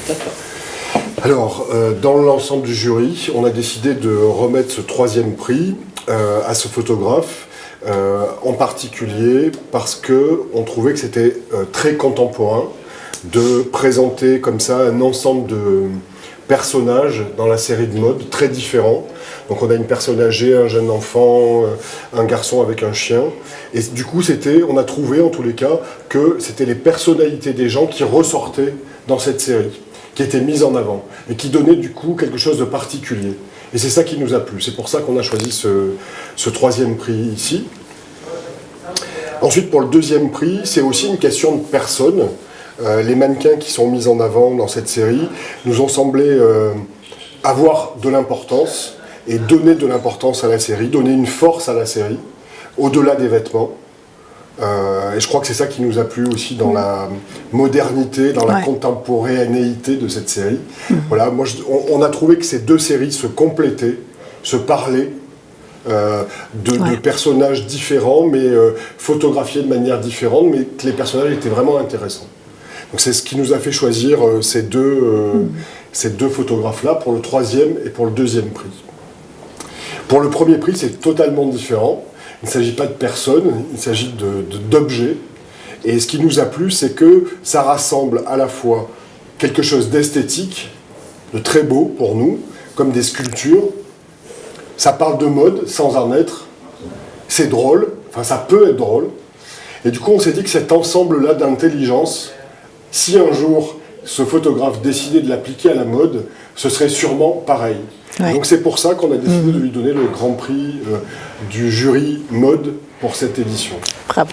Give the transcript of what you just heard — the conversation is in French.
D'accord. Alors, dans l'ensemble du jury, on a décidé de remettre ce troisième prix à ce photographe, en particulier parce qu'on trouvait que c'était très contemporain de présenter comme ça un ensemble de personnages dans la série de mode très différents. Donc on a une personne âgée, un jeune enfant, un garçon avec un chien. Et du coup, on a trouvé en tous les cas que c'était les personnalités des gens qui ressortaient dans cette série, qui étaient mises en avant et qui donnaient du coup quelque chose de particulier. Et c'est ça qui nous a plu. C'est pour ça qu'on a choisi ce troisième prix ici. Ensuite, pour le deuxième prix, c'est aussi une question de personnes. Les mannequins qui sont mis en avant dans cette série nous ont semblé avoir de l'importance et donner de l'importance à la série, donner une force à la série, au-delà des vêtements. Et je crois que c'est ça qui nous a plu aussi dans la modernité, dans la contemporanéité de cette série. Voilà, on a trouvé que ces deux séries se complétaient, se parlaient, de personnages différents, mais photographiés de manière différente, mais que les personnages étaient vraiment intéressants. Donc c'est ce qui nous a fait choisir ces deux photographes-là pour le troisième et pour le deuxième prix. Pour le premier prix, c'est totalement différent. Il ne s'agit pas de personnes, il s'agit d'objets. Et ce qui nous a plu, c'est que ça rassemble à la fois quelque chose d'esthétique, de très beau pour nous, comme des sculptures. Ça parle de mode sans en être. C'est drôle, enfin ça peut être drôle. Et du coup, on s'est dit que cet ensemble-là d'intelligence, si un jour ce photographe décidait de l'appliquer à la mode, ce serait sûrement pareil. Ouais. Donc c'est pour ça qu'on a décidé de lui donner le grand prix du jury mode pour cette édition. Bravo.